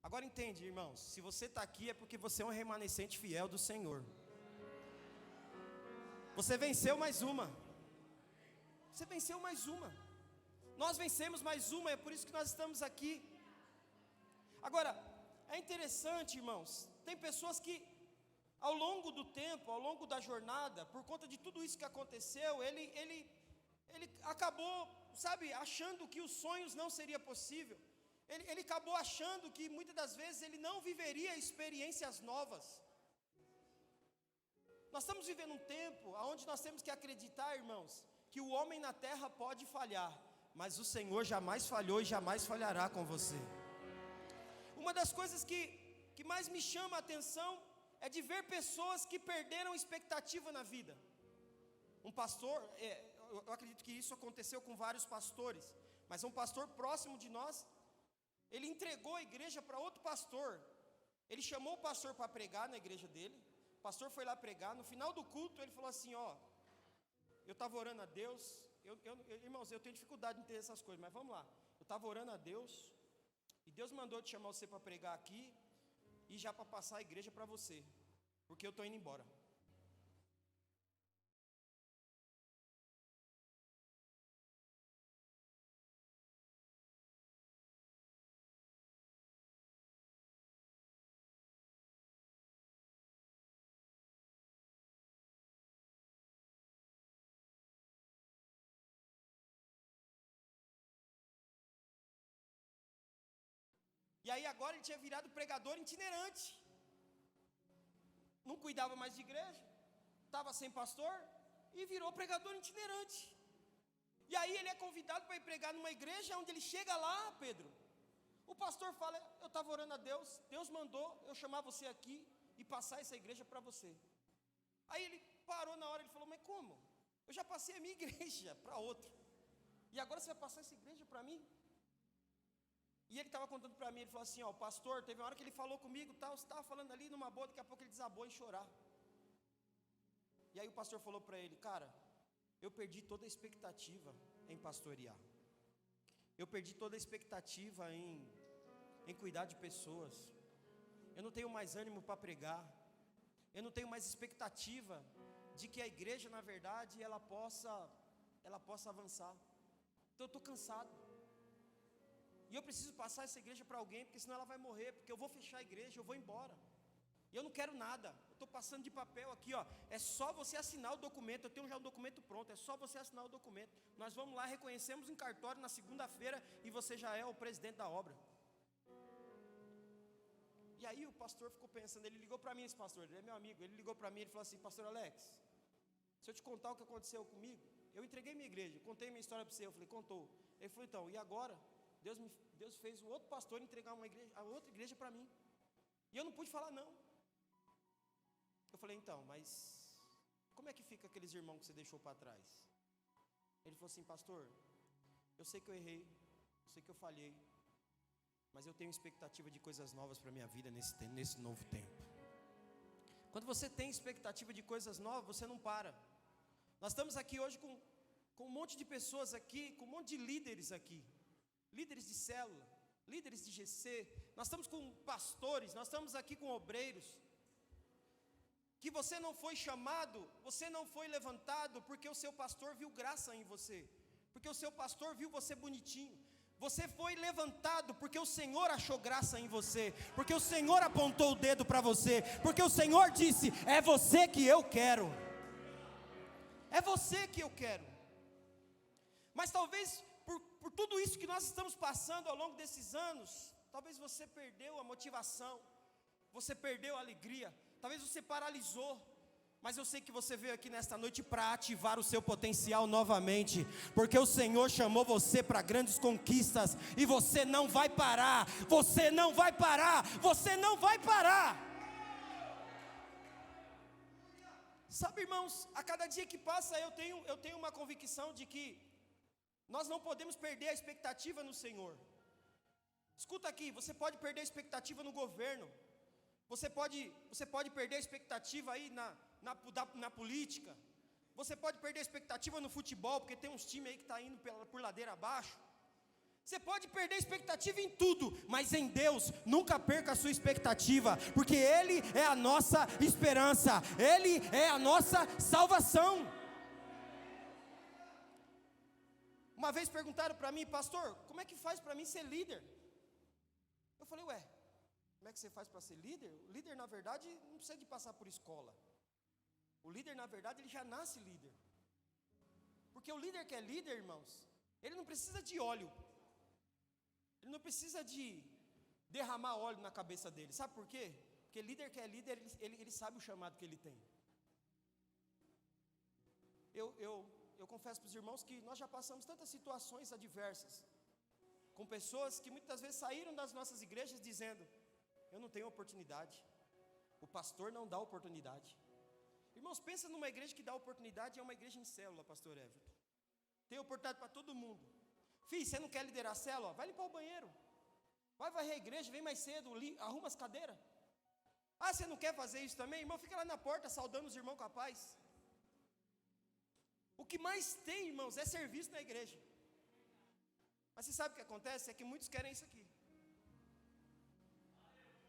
Agora entende, irmãos, se você está aqui é porque você é um remanescente fiel do Senhor. Você venceu mais uma. Você venceu mais uma. Nós vencemos mais uma, é por isso que nós estamos aqui. Agora, é interessante, irmãos, tem pessoas que ao longo do tempo, ao longo da jornada, por conta de tudo isso que aconteceu, ele acabou, sabe, achando que os sonhos não seria possível. Ele acabou achando que muitas das vezes ele não viveria experiências novas. Nós estamos vivendo um tempo onde nós temos que acreditar, irmãos, que o homem na terra pode falhar, mas o Senhor jamais falhou e jamais falhará com você. Uma das coisas que mais me chama a atenção é de ver pessoas que perderam expectativa na vida. Um pastor, eu acredito que isso aconteceu com vários pastores, mas um pastor próximo de nós, ele entregou a igreja para outro pastor. Ele chamou o pastor para pregar na igreja dele. O pastor foi lá pregar. No final do culto ele falou assim: ó, eu estava orando a Deus, irmãos, eu tenho dificuldade em ter essas coisas, mas vamos lá. Eu estava orando a Deus, e Deus mandou te chamar você para pregar aqui, e já para passar a igreja para você, porque eu estou indo embora. E aí agora ele tinha virado pregador itinerante. Não cuidava mais de igreja, estava sem pastor e virou pregador itinerante. E aí ele é convidado para ir pregar numa igreja, onde ele chega lá, Pedro, o pastor fala: eu estava orando a Deus, Deus mandou eu chamar você aqui e passar essa igreja para você. Aí ele parou na hora, ele falou: mas como? Eu já passei a minha igreja para outra, e agora você vai passar essa igreja para mim? E ele estava contando para mim, ele falou assim: ó, o pastor, teve uma hora que ele falou comigo, tal, você estava falando ali numa boa, daqui a pouco ele desabou em chorar. E aí o pastor falou para ele: cara, eu perdi toda a expectativa em pastorear. Eu perdi toda a expectativa em cuidar de pessoas. Eu não tenho mais ânimo para pregar. Eu não tenho mais expectativa de que a igreja, na verdade, ela possa avançar. Então eu estou cansado. E eu preciso passar essa igreja para alguém, porque senão ela vai morrer, porque eu vou fechar a igreja, eu vou embora. E eu não quero nada, eu estou passando de papel aqui, ó. É só você assinar o documento, eu tenho já o documento pronto, é só você assinar o documento. Nós vamos lá, reconhecemos em cartório na segunda-feira e você já é o presidente da obra. E aí o pastor ficou pensando, ele ligou para mim, esse pastor, ele é meu amigo, ele ligou para mim, ele falou assim: pastor Alex, se eu te contar o que aconteceu comigo, eu entreguei minha igreja, contei minha história para você. Eu falei: contou. Ele falou: então, e agora? Deus fez o outro pastor entregar a outra igreja para mim, e eu não pude falar não. Eu falei: então, mas como é que fica aqueles irmãos que você deixou para trás? Ele falou assim: pastor, eu sei que eu errei, eu sei que eu falhei, mas eu tenho expectativa de coisas novas para a minha vida nesse novo tempo. Quando você tem expectativa de coisas novas, você não para. Nós estamos aqui hoje com um monte de pessoas aqui, com um monte de líderes aqui, líderes de célula, líderes de GC, nós estamos com pastores, nós estamos aqui com obreiros, que você não foi chamado, você não foi levantado porque o seu pastor viu graça em você, porque o seu pastor viu você bonitinho. Você foi levantado porque o Senhor achou graça em você, porque o Senhor apontou o dedo para você, porque o Senhor disse: é você que eu quero, é você que eu quero. Mas talvez por tudo isso que nós estamos passando ao longo desses anos, talvez você perdeu a motivação, você perdeu a alegria, talvez você paralisou. Mas eu sei que você veio aqui nesta noite para ativar o seu potencial novamente, porque o Senhor chamou você para grandes conquistas, e você não vai parar, você não vai parar, você não vai parar. Sabe, irmãos, a cada dia que passa eu tenho uma convicção de que nós não podemos perder a expectativa no Senhor. Escuta aqui, você pode perder a expectativa no governo, você pode perder a expectativa aí na política, você pode perder a expectativa no futebol, porque tem uns times aí que estão indo por ladeira abaixo. Você pode perder expectativa em tudo, mas em Deus, nunca perca a sua expectativa, porque Ele é a nossa esperança, Ele é a nossa salvação. Uma vez perguntaram para mim, pastor, como é que faz para mim ser líder? Eu falei, como é que você faz para ser líder? O líder, na verdade, não precisa de passar por escola. O líder, na verdade, ele já nasce líder. Porque o líder que é líder, irmãos, ele não precisa de óleo. Ele não precisa de derramar óleo na cabeça dele. Sabe por quê? Porque líder que é líder, ele sabe o chamado que ele tem. Eu confesso para os irmãos que nós já passamos tantas situações adversas, com pessoas que muitas vezes saíram das nossas igrejas dizendo, eu não tenho oportunidade, o pastor não dá oportunidade. Irmãos, pensa numa igreja que dá oportunidade, é uma igreja em célula, pastor Everton. Tem oportunidade para todo mundo. Filho, você não quer liderar a célula? Vai limpar o banheiro. Vai varrer a igreja, vem mais cedo, arruma as cadeiras. Ah, você não quer fazer isso também? Irmão, fica lá na porta saudando os irmãos com a paz. O que mais tem, irmãos, é serviço na igreja. Mas você sabe o que acontece? É que muitos querem isso aqui.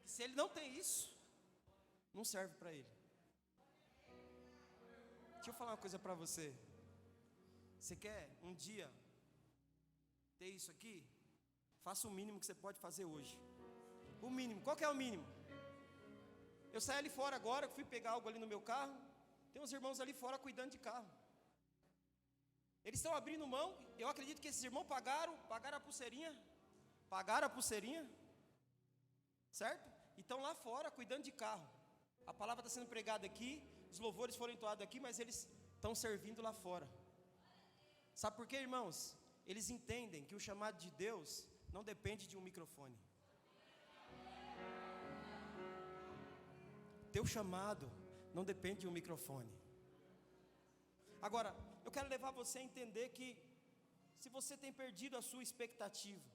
E se ele não tem isso, não serve para ele. Deixa eu falar uma coisa para você. Você quer um dia ter isso aqui? Faça o mínimo que você pode fazer hoje. O mínimo, qual que é o mínimo? Eu saí ali fora agora, fui pegar algo ali no meu carro. Tem uns irmãos ali fora cuidando de carro. Eles estão abrindo mão. Eu acredito que esses irmãos pagaram a pulseirinha. Pagaram a pulseirinha. Certo? E estão lá fora cuidando de carro. A palavra está sendo pregada aqui, os louvores foram entoados aqui, mas eles estão servindo lá fora. Sabe por quê, irmãos? Eles entendem que o chamado de Deus não depende de um microfone. Teu chamado não depende de um microfone. Agora, eu quero levar você a entender que se você tem perdido a sua expectativa,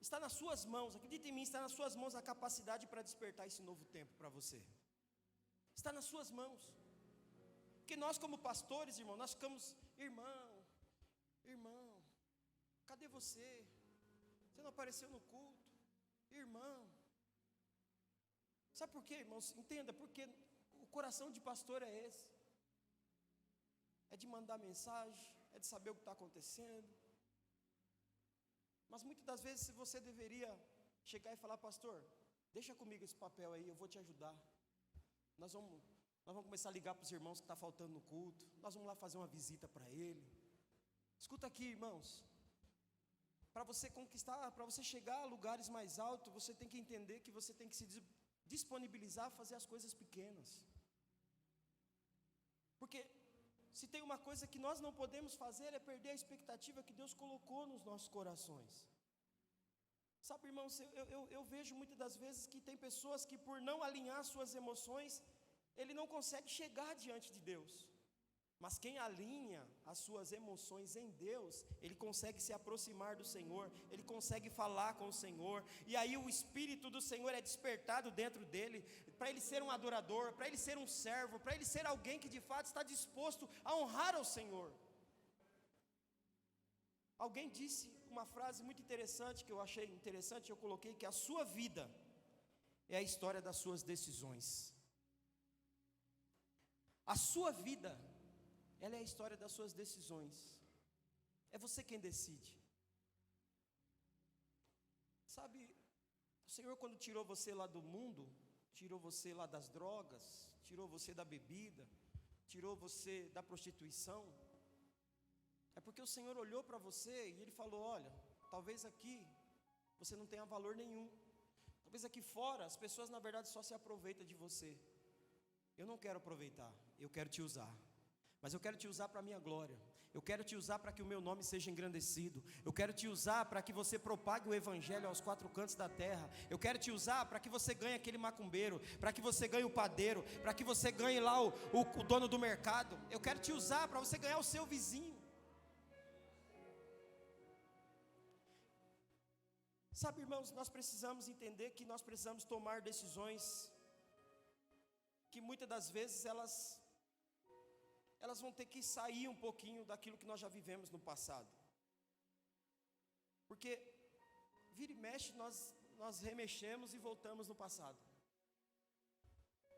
está nas suas mãos, acredita em mim, está nas suas mãos a capacidade para despertar esse novo tempo para você. Está nas suas mãos. Porque nós como pastores, irmão, nós ficamos, irmão, cadê você? Você não apareceu no culto? Irmão. Sabe por quê, irmãos? Entenda, porque o coração de pastor é esse. É de mandar mensagem, é de saber o que está acontecendo. Mas muitas das vezes você deveria chegar e falar, pastor, deixa comigo esse papel aí, eu vou te ajudar. Nós vamos começar a ligar para os irmãos que está faltando no culto. Nós vamos lá fazer uma visita para ele. Escuta aqui, irmãos. Para você conquistar, para você chegar a lugares mais altos, você tem que entender que você tem que se disponibilizar a fazer as coisas pequenas. Porque se tem uma coisa que nós não podemos fazer, é perder a expectativa que Deus colocou nos nossos corações. Sabe, irmãos, eu vejo muitas das vezes que tem pessoas que por não alinhar suas emoções, ele não consegue chegar diante de Deus. Mas quem alinha as suas emoções em Deus, ele consegue se aproximar do Senhor, ele consegue falar com o Senhor, e aí o Espírito do Senhor é despertado dentro dele, para ele ser um adorador, para ele ser um servo, para ele ser alguém que de fato está disposto a honrar ao Senhor. Alguém disse uma frase muito interessante, que eu achei interessante, eu coloquei que a sua vida é a história das suas decisões. A sua vida, ela é a história das suas decisões. É você quem decide. Sabe, o Senhor quando tirou você lá do mundo, tirou você lá das drogas, tirou você da bebida, tirou você da prostituição, é porque o Senhor olhou para você e Ele falou, olha, talvez aqui você não tenha valor nenhum. Talvez aqui fora as pessoas na verdade só se aproveitam de você. Eu não quero aproveitar, eu quero te usar. Mas eu quero te usar para a minha glória. Eu quero te usar para que o meu nome seja engrandecido. Eu quero te usar para que você propague o evangelho aos quatro cantos da terra. Eu quero te usar para que você ganhe aquele macumbeiro, para que você ganhe o padeiro, para que você ganhe lá o dono do mercado. Eu quero te usar para você ganhar o seu vizinho. Sabe, irmãos, nós precisamos entender que nós precisamos tomar decisões que muitas das vezes elas vão ter que sair um pouquinho daquilo que nós já vivemos no passado. Porque vira e mexe, nós remexemos e voltamos no passado.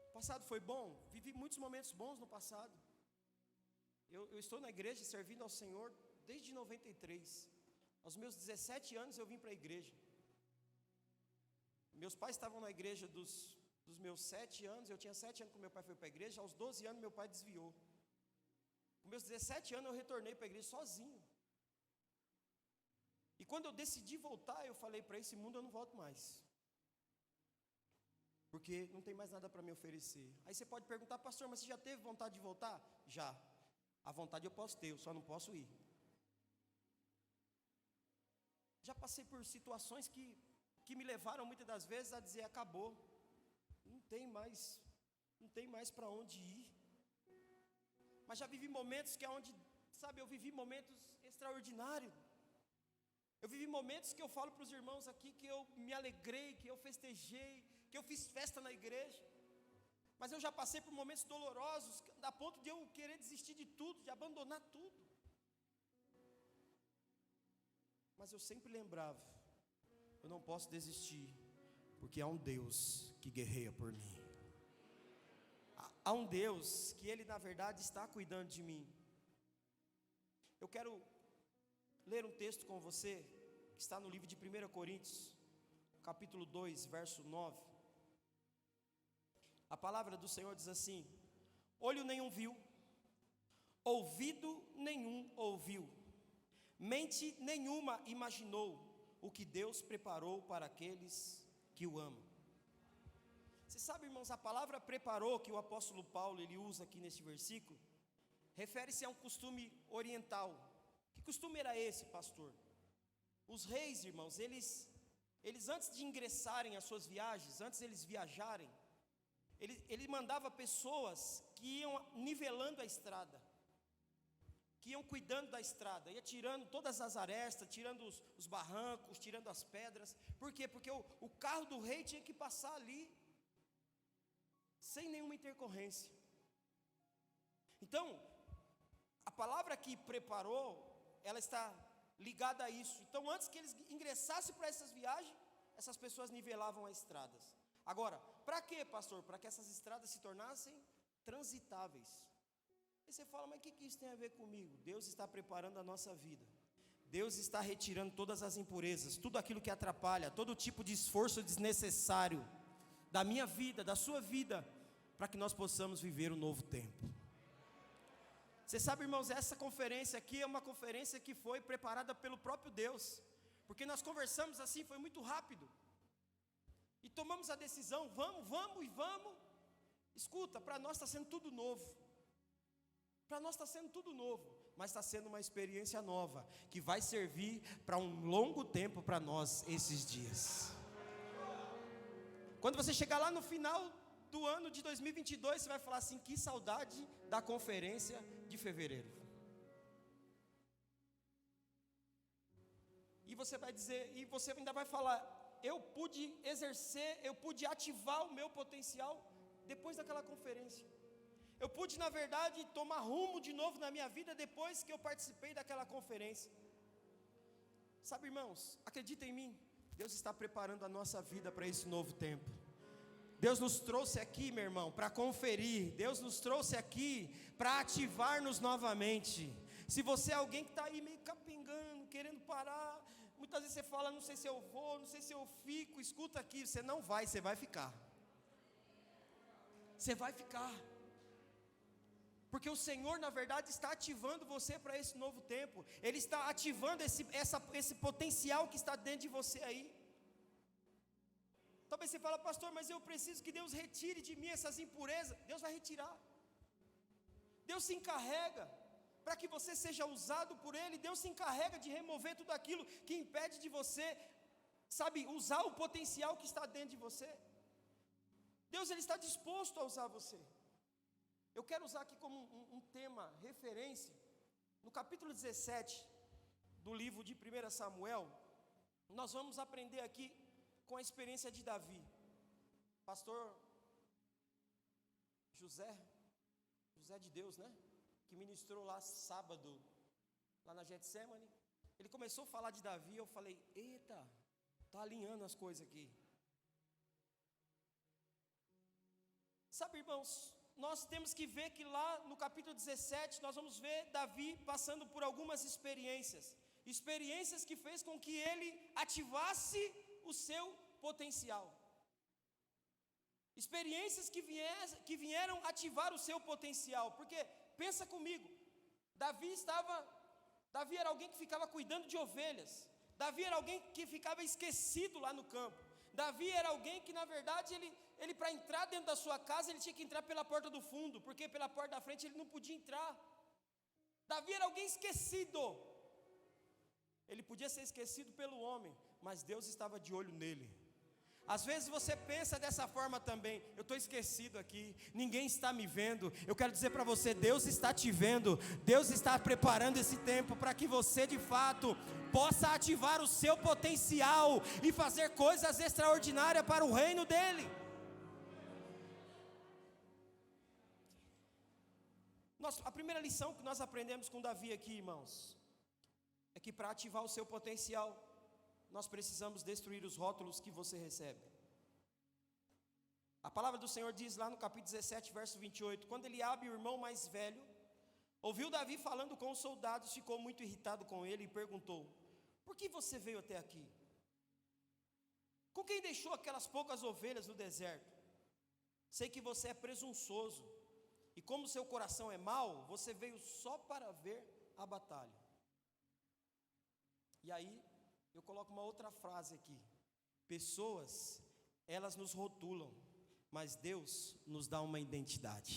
O passado foi bom, vivi muitos momentos bons no passado. Eu estou na igreja servindo ao Senhor desde 93. Aos meus 17 anos eu vim para a igreja. Meus pais estavam na igreja dos meus 7 anos, eu tinha 7 anos quando meu pai foi para a igreja, aos 12 anos meu pai desviou. Com meus 17 anos eu retornei para a igreja sozinho. E quando eu decidi voltar, eu falei, para esse mundo eu não volto mais. Porque não tem mais nada para me oferecer. Aí você pode perguntar, pastor, mas você já teve vontade de voltar? Já. A vontade eu posso ter, eu só não posso ir. Já passei por situações que me levaram muitas das vezes a dizer, acabou. Não tem mais para onde ir. Mas já vivi momentos que é onde, sabe, eu vivi momentos extraordinários. Eu vivi momentos que eu falo para os irmãos aqui que eu me alegrei, que eu festejei, que eu fiz festa na igreja. Mas eu já passei por momentos dolorosos, a ponto de eu querer desistir de tudo, de abandonar tudo. Mas eu sempre lembrava, eu não posso desistir, porque há um Deus que guerreia por mim. Há um Deus que Ele na verdade está cuidando de mim. Eu quero ler um texto com você, que está no livro de 1 Coríntios, capítulo 2, verso 9. A palavra do Senhor diz assim: olho nenhum viu, ouvido nenhum ouviu, mente nenhuma imaginou o que Deus preparou para aqueles que o amam. Você sabe, irmãos, a palavra preparou que o apóstolo Paulo ele usa aqui neste versículo, refere-se a um costume oriental. Que costume era esse, pastor? Os reis, irmãos, eles antes de ingressarem às suas viagens, antes eles viajarem, ele mandava pessoas que iam nivelando a estrada, que iam cuidando da estrada, ia tirando todas as arestas, tirando os barrancos, tirando as pedras. Por quê? Porque o carro do rei tinha que passar ali, sem nenhuma intercorrência. Então, a palavra que preparou, ela está ligada a isso. Então, antes que eles ingressassem para essas viagens, essas pessoas nivelavam as estradas. Agora, para quê, pastor? Para que essas estradas se tornassem transitáveis. Aí você fala, mas o que isso tem a ver comigo? Deus está preparando a nossa vida. Deus está retirando todas as impurezas, tudo aquilo que atrapalha, todo tipo de esforço desnecessário da minha vida, da sua vida, para que nós possamos viver um novo tempo. Você sabe, irmãos, essa conferência aqui é uma conferência que foi preparada pelo próprio Deus, porque nós conversamos assim, foi muito rápido, e tomamos a decisão, vamos. Escuta, para nós está sendo tudo novo, mas está sendo uma experiência nova, que vai servir para um longo tempo para nós esses dias. Quando você chegar lá no final do ano de 2022, você vai falar assim, que saudade da conferência de fevereiro. E você vai dizer, e você ainda vai falar, eu pude exercer, eu pude ativar o meu potencial depois daquela conferência. Eu pude, na verdade, tomar rumo de novo na minha vida depois que eu participei daquela conferência. Sabe, irmãos, acredita em mim, Deus está preparando a nossa vida para esse novo tempo. Deus nos trouxe aqui, meu irmão, para conferir. Deus nos trouxe aqui para ativar-nos novamente. Se você é alguém que está aí meio capengando, querendo parar, muitas vezes você fala, não sei se eu vou, não sei se eu fico. Escuta aqui, você não vai, você vai ficar. Você vai ficar. Porque o Senhor, na verdade, está ativando você para esse novo tempo. Ele está ativando esse potencial que está dentro de você aí. Talvez você fale, pastor, mas eu preciso que Deus retire de mim essas impurezas. Deus vai retirar. Deus se encarrega para que você seja usado por Ele. Deus se encarrega de remover tudo aquilo que impede de você, sabe, usar o potencial que está dentro de você. Deus, Ele está disposto a usar você. Eu quero usar aqui como um tema, referência, no capítulo 17 do livro de 1 Samuel, nós vamos aprender aqui com a experiência de Davi. Pastor José de Deus, né? Que ministrou lá sábado, lá na Getsemane. ele começou a falar de Davi, eu falei, eita, está alinhando as coisas aqui. Sabe, irmãos, nós temos que ver que lá no capítulo 17, nós vamos ver Davi passando por algumas experiências que fez com que ele ativasse o seu potencial. Experiências que vieram ativar o seu potencial, porque, pensa comigo, Davi era alguém que ficava cuidando de ovelhas, Davi era alguém que ficava esquecido lá no campo, Davi era alguém que na verdade, ele para entrar dentro da sua casa, ele tinha que entrar pela porta do fundo, porque pela porta da frente ele não podia entrar. Davi era alguém esquecido, ele podia ser esquecido pelo homem, mas Deus estava de olho nele. Às vezes você pensa dessa forma também, eu estou esquecido aqui, ninguém está me vendo. Eu quero dizer para você, Deus está te vendo, Deus está preparando esse tempo para que você de fato possa ativar o seu potencial e fazer coisas extraordinárias para o reino dele. A primeira lição que nós aprendemos com Davi aqui, irmãos, é que para ativar o seu potencial, nós precisamos destruir os rótulos que você recebe. A palavra do Senhor diz lá no capítulo 17, verso 28, quando Eliabe, o irmão mais velho, ouviu Davi falando com os soldados, ficou muito irritado com ele e perguntou, por que você veio até aqui? Com quem deixou aquelas poucas ovelhas no deserto? Sei que você é presunçoso, e como seu coração é mau, você veio só para ver a batalha. E aí, eu coloco uma outra frase aqui, pessoas, elas nos rotulam, mas Deus nos dá uma identidade.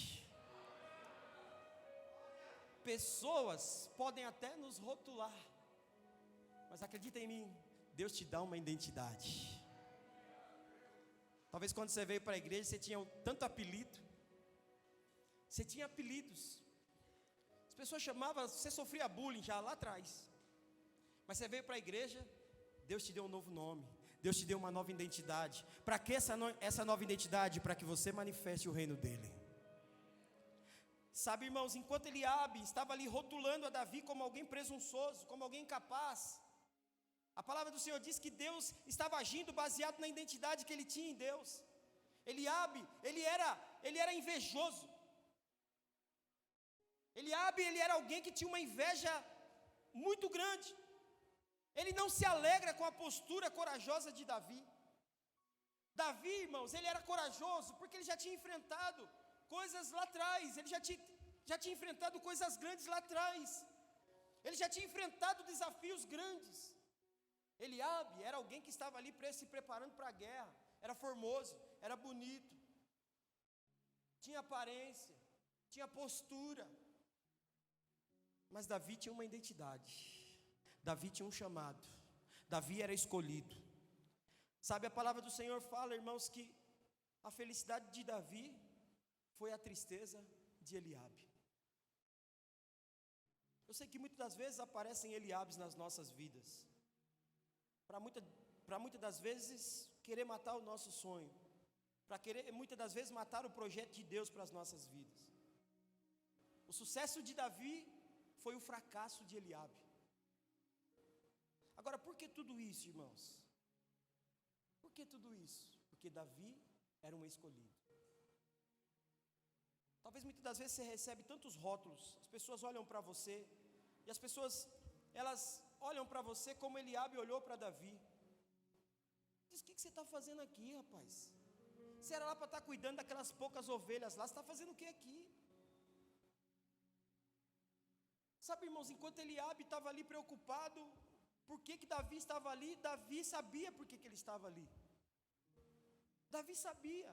Pessoas podem até nos rotular, mas acredita em mim, Deus te dá uma identidade. Talvez quando você veio para a igreja, você tinha tanto apelido, você tinha apelidos, as pessoas chamavam, você sofria bullying já lá atrás, mas você veio para a igreja, Deus te deu um novo nome, Deus te deu uma nova identidade. Para que essa nova identidade? Para que você manifeste o reino dele. Sabe, irmãos, enquanto Eliabe estava ali rotulando a Davi como alguém presunçoso, como alguém incapaz, a palavra do Senhor diz que Deus estava agindo baseado na identidade que ele tinha em Deus. Eliabe, ele era invejoso. Eliabe, ele era alguém que tinha uma inveja muito grande. Ele não se alegra com a postura corajosa de Davi. Davi, irmãos, ele era corajoso porque ele já tinha enfrentado coisas lá atrás, ele já tinha enfrentado coisas grandes lá atrás, ele já tinha enfrentado desafios grandes. Eliabe era alguém que estava ali se preparando para a guerra, era formoso, era bonito, tinha aparência, tinha postura, mas Davi tinha uma identidade. Davi tinha um chamado, Davi era escolhido. Sabe, a palavra do Senhor fala, irmãos, que a felicidade de Davi foi a tristeza de Eliabe. Eu sei que muitas das vezes aparecem Eliabes nas nossas vidas, para muitas das vezes querer matar o nosso sonho, para querer muitas das vezes matar o projeto de Deus para as nossas vidas. O sucesso de Davi foi o fracasso de Eliabe. Agora, por que tudo isso, irmãos? Por que tudo isso? Porque Davi era um escolhido. Talvez muitas das vezes você recebe tantos rótulos, as pessoas olham para você, e as pessoas, elas olham para você como Eliabe olhou para Davi. Diz, o que você está fazendo aqui, rapaz? Você era lá para estar cuidando daquelas poucas ovelhas lá, você está fazendo o que aqui? Sabe, irmãos, enquanto Eliabe estava ali preocupado, por que Davi estava ali? Davi sabia por que ele estava ali. Davi sabia.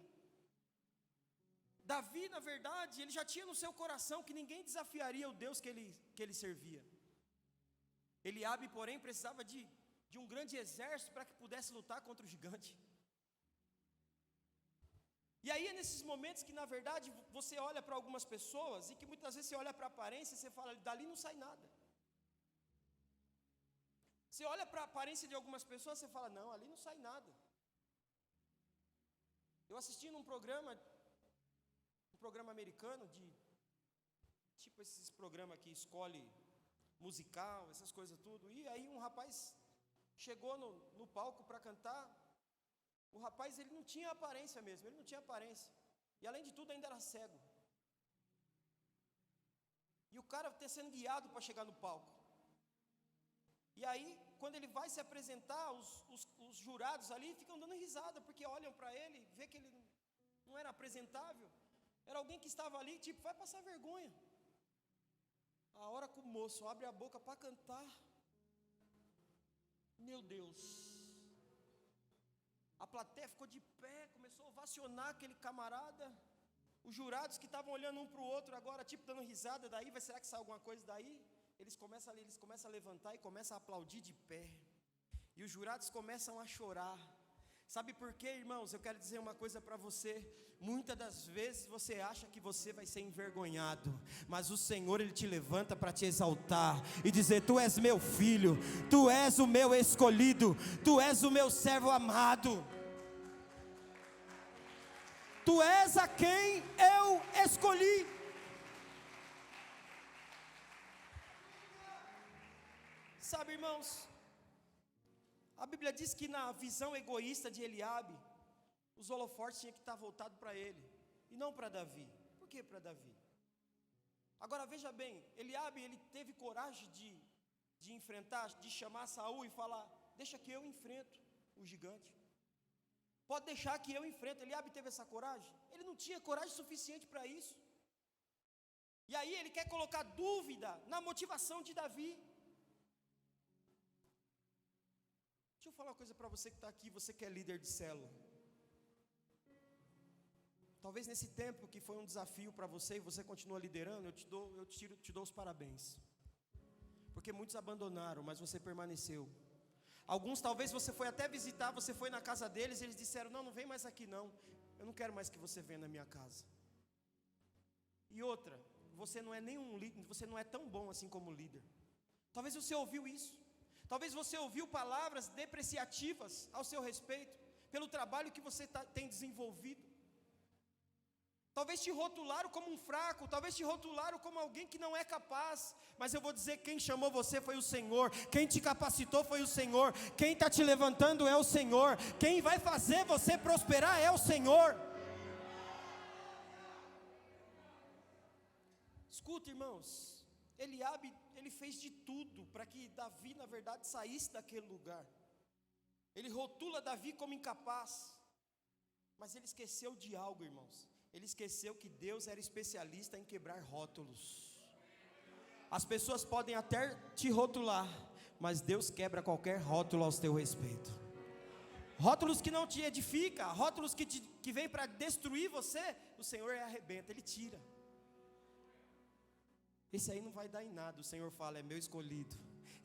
Davi, na verdade, ele já tinha no seu coração que ninguém desafiaria o Deus que ele servia. Eliabe, porém, precisava de um grande exército para que pudesse lutar contra o gigante. E aí é nesses momentos que, na verdade, você olha para algumas pessoas e que muitas vezes você olha para a aparência e você fala, dali não sai nada. Você olha para a aparência de algumas pessoas, você fala, não, ali não sai nada. Eu assisti num programa americano, tipo esses programas que escolhe musical, essas coisas tudo. E aí um rapaz chegou no palco para cantar. O rapaz, ele não tinha aparência mesmo, ele não tinha aparência. E além de tudo ainda era cego. E o cara está sendo guiado para chegar no palco. E aí, quando ele vai se apresentar, os jurados ali ficam dando risada, porque olham para ele, vê que ele não era apresentável. Era alguém que estava ali, tipo, vai passar vergonha. A hora que o moço abre a boca para cantar, meu Deus, a plateia ficou de pé, começou a ovacionar aquele camarada. Os jurados que estavam olhando um para o outro agora, tipo, dando risada daí, será que sai alguma coisa daí? Eles começam a levantar e começam a aplaudir de pé. E os jurados começam a chorar. Sabe por quê, irmãos? Eu quero dizer uma coisa para você. Muitas das vezes você acha que você vai ser envergonhado, mas o Senhor, Ele te levanta para te exaltar e dizer: tu és meu filho, tu és o meu escolhido, tu és o meu servo amado, tu és a quem eu escolhi. Sabe, irmãos, a Bíblia diz que na visão egoísta de Eliabe, os holofortes tinham que estar voltados para ele, e não para Davi. Por que para Davi? Agora veja bem, Eliabe, ele teve coragem de enfrentar, de chamar Saul e falar: deixa que eu enfrento o gigante. Pode deixar que eu enfrento. Eliabe teve essa coragem? Ele não tinha coragem suficiente para isso. E aí ele quer colocar dúvida na motivação de Davi. Deixa eu falar uma coisa para você que está aqui, você que é líder de célula. Talvez nesse tempo que foi um desafio para você e você continua liderando, eu te dou os parabéns. Porque muitos abandonaram, mas você permaneceu. Alguns talvez você foi até visitar, você foi na casa deles e eles disseram: não vem mais aqui não, eu não quero mais que você venha na minha casa. E outra, você não é nenhum líder, você não é tão bom assim como líder. Talvez você ouviu isso. Talvez você ouviu palavras depreciativas ao seu respeito, pelo trabalho que você tem desenvolvido. Talvez te rotularam como um fraco, talvez te rotularam como alguém que não é capaz. Mas eu vou dizer, quem chamou você foi o Senhor, quem te capacitou foi o Senhor, quem está te levantando é o Senhor, quem vai fazer você prosperar é o Senhor. Escuta, irmãos, Eliabe, ele fez de tudo para que Davi, na verdade, saísse daquele lugar. Ele rotula Davi como incapaz, mas ele esqueceu de algo, irmãos. Ele esqueceu que Deus era especialista em quebrar rótulos. As pessoas podem até te rotular, mas Deus quebra qualquer rótulo ao teu respeito. Rótulos que não te edificam, rótulos que vêm para destruir você, o Senhor arrebenta, Ele tira. Esse aí não vai dar em nada, o Senhor fala: é meu escolhido.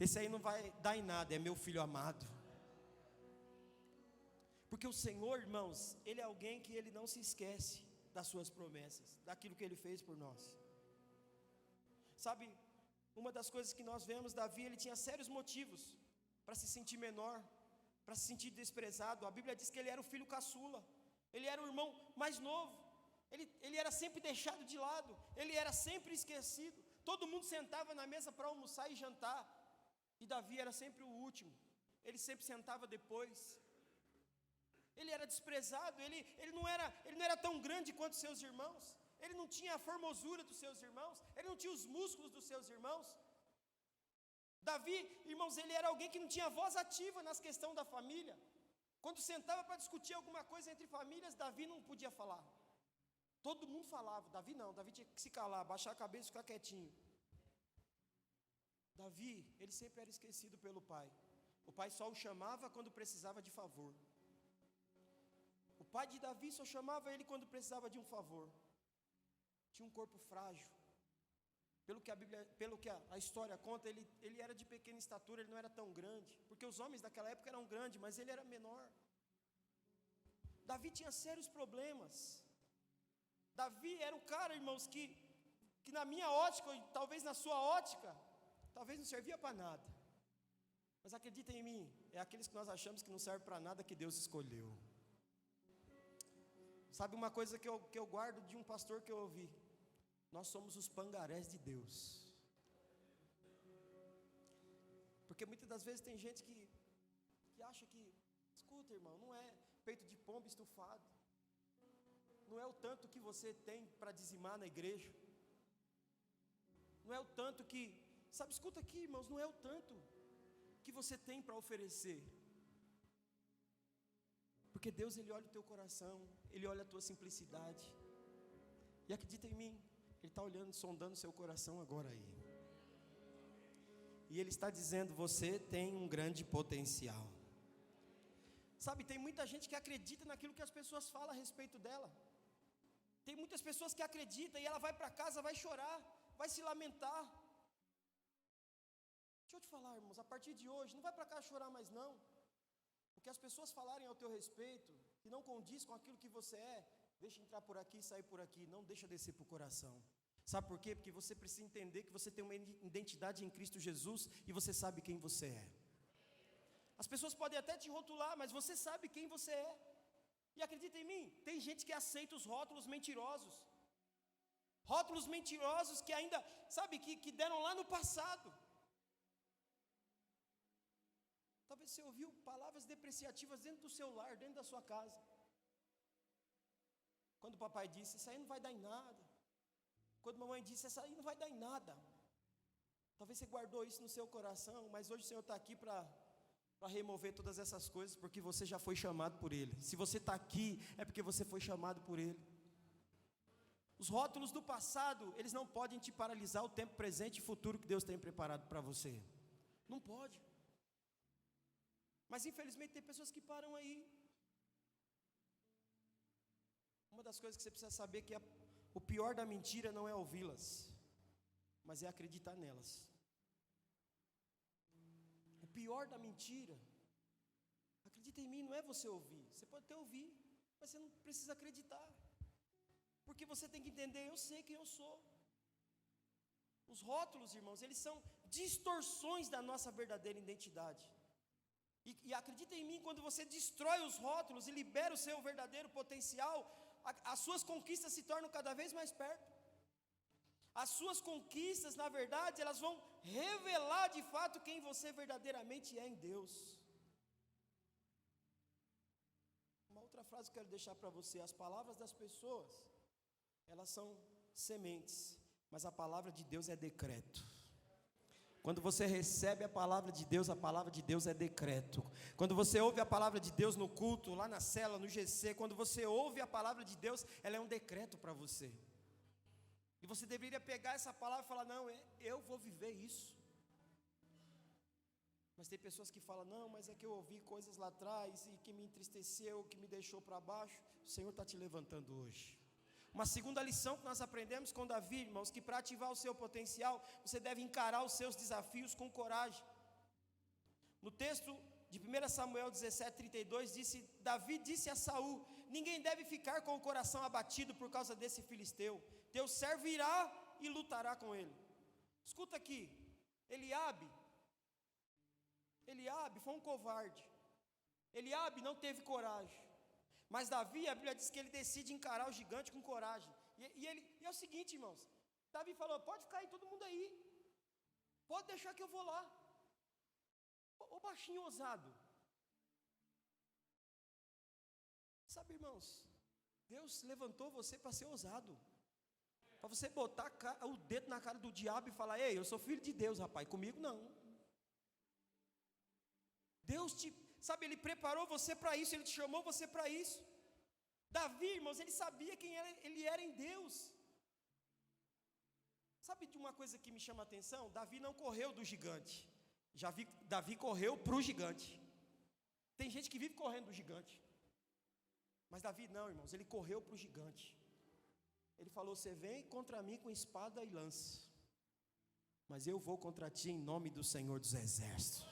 Esse aí não vai dar em nada, é meu filho amado. Porque o Senhor, irmãos, Ele é alguém que Ele não se esquece das suas promessas, daquilo que Ele fez por nós. Sabe, uma das coisas que nós vemos, Davi, ele tinha sérios motivos para se sentir menor, para se sentir desprezado. A Bíblia diz que ele era o filho caçula, ele era o irmão mais novo, ele era sempre deixado de lado, ele era sempre esquecido. Todo mundo sentava na mesa para almoçar e jantar, e Davi era sempre o último, ele sempre sentava depois. Ele era desprezado, ele não era tão grande quanto seus irmãos, ele não tinha a formosura dos seus irmãos, ele não tinha os músculos dos seus irmãos. Davi, irmãos, ele era alguém que não tinha voz ativa nas questões da família. Quando sentava para discutir alguma coisa entre famílias, Davi não podia falar. Todo mundo falava, Davi não, Davi tinha que se calar, baixar a cabeça e ficar quietinho. Davi, ele sempre era esquecido pelo pai. O pai só o chamava quando precisava de favor. O pai de Davi só chamava ele quando precisava de um favor. Tinha um corpo frágil. Pelo que a história conta, ele era de pequena estatura, ele não era tão grande. Porque os homens daquela época eram grandes, mas ele era menor. Davi tinha sérios problemas. Davi era um cara, irmãos, que na minha ótica, e talvez na sua ótica, talvez não servia para nada. Mas acreditem em mim, é aqueles que nós achamos que não serve para nada que Deus escolheu. Sabe uma coisa que eu guardo de um pastor que eu ouvi? Nós somos os pangarés de Deus. Porque muitas das vezes tem gente que acha que, escuta, irmão, não é peito de pombo estufado, não é o tanto que você tem para dizimar na igreja, não é o tanto que, sabe, escuta aqui, irmãos, não é o tanto que você tem para oferecer, porque Deus, Ele olha o teu coração, Ele olha a tua simplicidade, e acredita em mim, Ele está olhando, sondando o seu coração agora aí, e Ele está dizendo, você tem um grande potencial. Sabe, tem muita gente que acredita naquilo que as pessoas falam a respeito dela. Tem muitas pessoas que acreditam e ela vai para casa, vai chorar, vai se lamentar. Deixa eu te falar, irmãos, a partir de hoje, não vai para casa chorar mais não. O que as pessoas falarem ao teu respeito, que não condiz com aquilo que você é, deixa entrar por aqui e sair por aqui, não deixa descer para o coração. Sabe por quê? Porque você precisa entender que você tem uma identidade em Cristo Jesus e você sabe quem você é. As pessoas podem até te rotular, mas você sabe quem você é. E acredita em mim, tem gente que aceita os rótulos mentirosos. Rótulos mentirosos que ainda, sabe, que deram lá no passado. Talvez você ouviu palavras depreciativas dentro do seu lar, dentro da sua casa. Quando o papai disse, isso aí não vai dar em nada. Quando a mamãe disse, isso aí não vai dar em nada. Talvez você guardou isso no seu coração, mas hoje o Senhor está aqui para remover todas essas coisas, porque você já foi chamado por Ele. Se você está aqui, é porque você foi chamado por Ele. Os rótulos do passado, eles não podem te paralisar o tempo presente e futuro que Deus tem preparado para você. Não pode. Mas infelizmente tem pessoas que param aí. Uma das coisas que você precisa saber é que o pior da mentira não é ouvi-las, mas é acreditar nelas. O pior da mentira, acredita em mim, não é você ouvir. Você pode até ouvir, mas você não precisa acreditar. Porque você tem que entender, eu sei quem eu sou. Os rótulos, irmãos, eles são distorções da nossa verdadeira identidade. E acredita em mim, quando você destrói os rótulos e libera o seu verdadeiro potencial, as suas conquistas se tornam cada vez mais perto. As suas conquistas, na verdade, elas vão revelar de fato quem você verdadeiramente é em Deus. Uma outra frase que eu quero deixar para você: as palavras das pessoas, elas são sementes, mas a palavra de Deus é decreto. Quando você recebe a palavra de Deus é decreto. Quando você ouve a palavra de Deus no culto, lá na cela, no GC, quando você ouve a palavra de Deus, ela é um decreto para você. E você deveria pegar essa palavra e falar, não, eu vou viver isso. Mas tem pessoas que falam, não, mas é que eu ouvi coisas lá atrás, e que me entristeceu, que me deixou para baixo. O Senhor está te levantando hoje. Uma segunda lição que nós aprendemos com Davi, irmãos, que para ativar o seu potencial, você deve encarar os seus desafios com coragem. No texto de 1 Samuel 17:32, Davi disse a Saul, ninguém deve ficar com o coração abatido por causa desse filisteu, teu servo irá e lutará com ele. Escuta aqui, Eliabe foi um covarde, Eliabe não teve coragem. Mas Davi, a Bíblia diz que ele decide encarar o gigante com coragem. E é o seguinte, irmãos, Davi falou, pode ficar aí todo mundo aí, pode deixar que eu vou lá. Ô baixinho ousado. Sabe, irmãos, Deus levantou você para ser ousado, para você botar o dedo na cara do diabo e falar, ei, eu sou filho de Deus, rapaz, comigo não. Deus sabe, Ele preparou você para isso, Ele te chamou você para isso. Davi, irmãos, ele sabia quem ele era em Deus. Sabe de uma coisa que me chama a atenção? Davi não correu do gigante. Davi correu para o gigante. Tem gente que vive correndo do gigante. Mas Davi não, irmãos, ele correu para o gigante. Ele falou, você vem contra mim com espada e lança, mas eu vou contra ti em nome do Senhor dos Exércitos.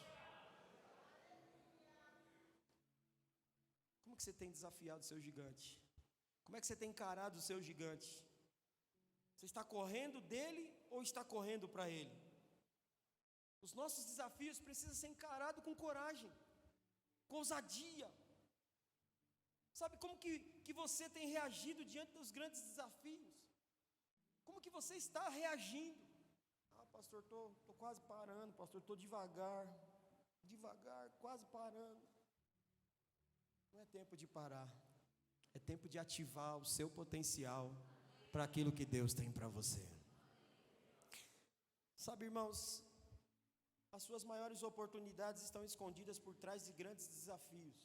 Como que você tem desafiado o seu gigante? Como é que você tem encarado o seu gigante? Você está correndo dele ou está correndo para ele? Os nossos desafios precisam ser encarados com coragem, com ousadia. Sabe como que você tem reagido diante dos grandes desafios? Como que você está reagindo? Ah, pastor, estou quase parando, pastor, estou devagar. devagar, quase parando. Não é tempo de parar, é tempo de ativar o seu potencial para aquilo que Deus tem para você. Sabe, irmãos, as suas maiores oportunidades estão escondidas por trás de grandes desafios.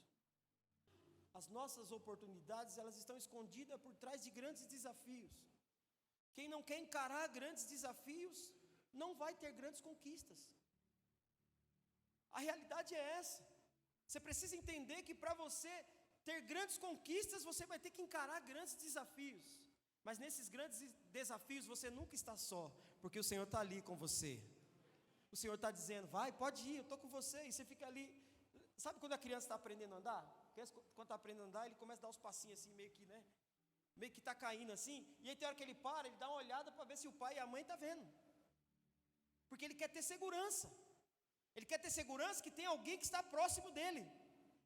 As nossas oportunidades, elas estão escondidas por trás de grandes desafios. Quem não quer encarar grandes desafios, não vai ter grandes conquistas. A realidade é essa. Você precisa entender que para você ter grandes conquistas, você vai ter que encarar grandes desafios. Mas nesses grandes desafios, você nunca está só, porque o Senhor está ali com você. O Senhor está dizendo, vai, pode ir, eu estou com você. E você fica ali. Sabe quando a criança está aprendendo a andar? Quando está aprendendo a andar, ele começa a dar uns passinhos assim, meio que, né? Meio que está caindo assim. E aí tem hora que ele para, ele dá uma olhada para ver se o pai e a mãe estão vendo. Porque ele quer ter segurança. Ele quer ter segurança que tem alguém que está próximo dele.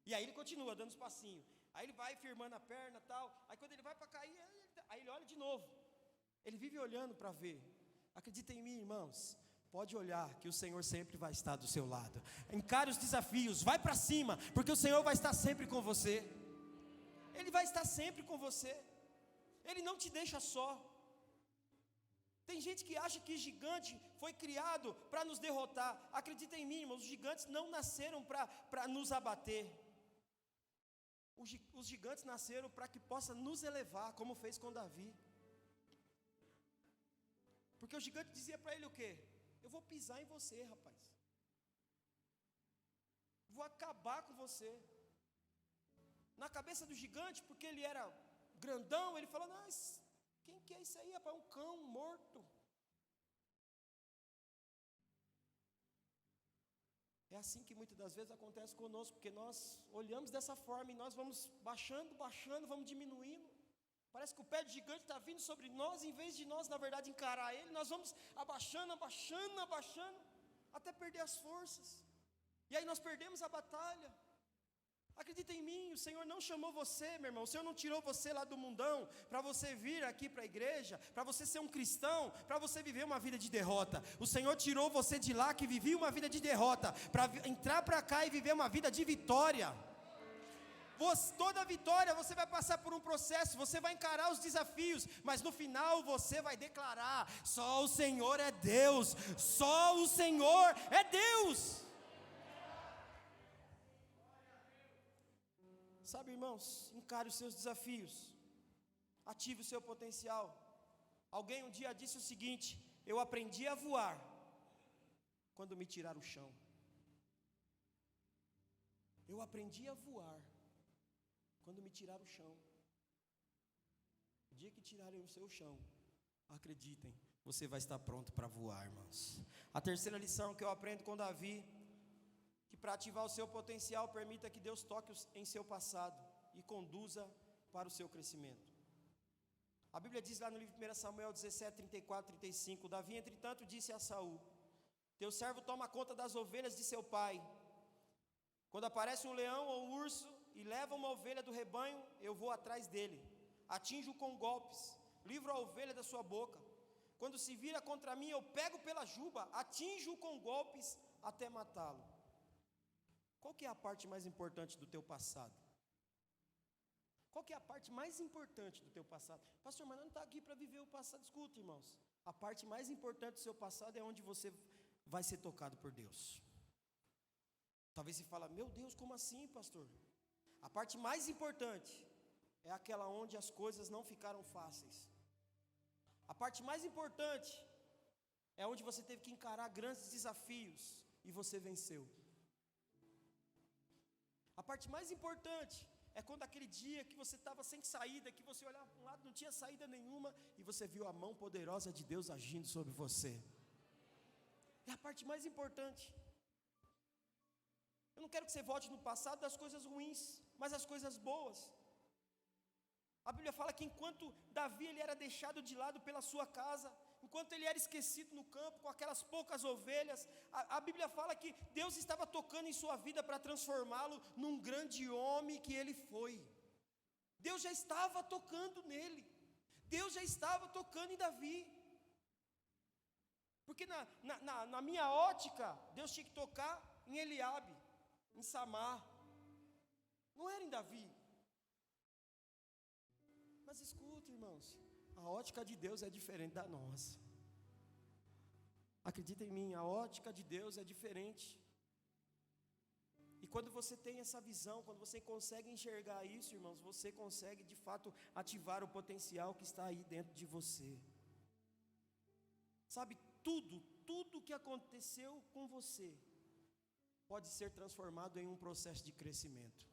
E aí ele continua dando os passinhos. Aí ele vai firmando a perna e tal. Aí quando ele vai para cair, aí ele olha de novo. Ele vive olhando para ver. Acreditem em mim, irmãos. Pode olhar que o Senhor sempre vai estar do seu lado. Encare os desafios, vai para cima, porque o Senhor vai estar sempre com você. Ele vai estar sempre com você. Ele não te deixa só. Tem gente que acha que gigante foi criado para nos derrotar. Acredita em mim, irmãos, os gigantes não nasceram para nos abater. Os gigantes nasceram para que possa nos elevar, como fez com Davi. Porque o gigante dizia para ele o quê? Eu vou pisar em você, rapaz. Vou acabar com você. Na cabeça do gigante, porque ele era grandão, ele falou, não, quem que é isso aí, rapaz? Um cão morto. É assim que muitas das vezes acontece conosco, porque nós olhamos dessa forma e nós vamos baixando, vamos diminuindo. Parece que o pé de gigante está vindo sobre nós, em vez de nós, na verdade, encarar ele, nós vamos abaixando, até perder as forças. E aí nós perdemos a batalha. Acredita em mim, o Senhor não chamou você, meu irmão, o Senhor não tirou você lá do mundão, para você vir aqui para a igreja, para você ser um cristão, para você viver uma vida de derrota. O Senhor tirou você de lá, que vivia uma vida de derrota, para entrar para cá e viver uma vida de vitória. Toda vitória você vai passar por um processo, você vai encarar os desafios, mas no final você vai declarar, só o Senhor é Deus, só o Senhor é Deus. Sabe, irmãos, encare os seus desafios, ative o seu potencial. Alguém um dia disse o seguinte, eu aprendi a voar quando me tiraram o chão. Eu aprendi a voar quando me tiraram o chão. O dia que tirarem o seu chão, acreditem, você vai estar pronto para voar, irmãos. A terceira lição que eu aprendo com Davi, que para ativar o seu potencial, permita que Deus toque em seu passado e conduza para o seu crescimento. A Bíblia diz lá no livro de 1 Samuel 17, 34, 35, Davi, entretanto, disse a Saul, teu servo toma conta das ovelhas de seu pai. Quando aparece um leão ou um urso e leva uma ovelha do rebanho, eu vou atrás dele, atinjo-o com golpes, livro a ovelha da sua boca. Quando se vira contra mim, eu pego pela juba, atinjo-o com golpes até matá-lo. Qual que é a parte mais importante do teu passado? Qual que é a parte mais importante do teu passado? Pastor, mas não está aqui para viver o passado. Escuta, irmãos, a parte mais importante do seu passado é onde você vai ser tocado por Deus. Talvez você fale, meu Deus, como assim, pastor? A parte mais importante é aquela onde as coisas não ficaram fáceis. A parte mais importante é onde você teve que encarar grandes desafios e você venceu. A parte mais importante é quando aquele dia que você estava sem saída, que você olhava para um lado, não tinha saída nenhuma, e você viu a mão poderosa de Deus agindo sobre você. É a parte mais importante. Eu não quero que você volte no passado das coisas ruins, mas as coisas boas. A Bíblia fala que enquanto Davi ele era deixado de lado pela sua casa, enquanto ele era esquecido no campo com aquelas poucas ovelhas, a Bíblia fala que Deus estava tocando em sua vida para transformá-lo num grande homem que ele foi. Deus já estava tocando nele, Deus já estava tocando em Davi. Porque na minha ótica, Deus tinha que tocar em Eliabe. em Samar, não era em Davi. Mas escuta, irmãos, a ótica de Deus é diferente da nossa. Acredita em mim, a ótica de Deus é diferente. E quando você tem essa visão, quando você consegue enxergar isso, irmãos, você consegue de fato ativar o potencial que está aí dentro de você. Sabe, tudo que aconteceu com você pode ser transformado em um processo de crescimento.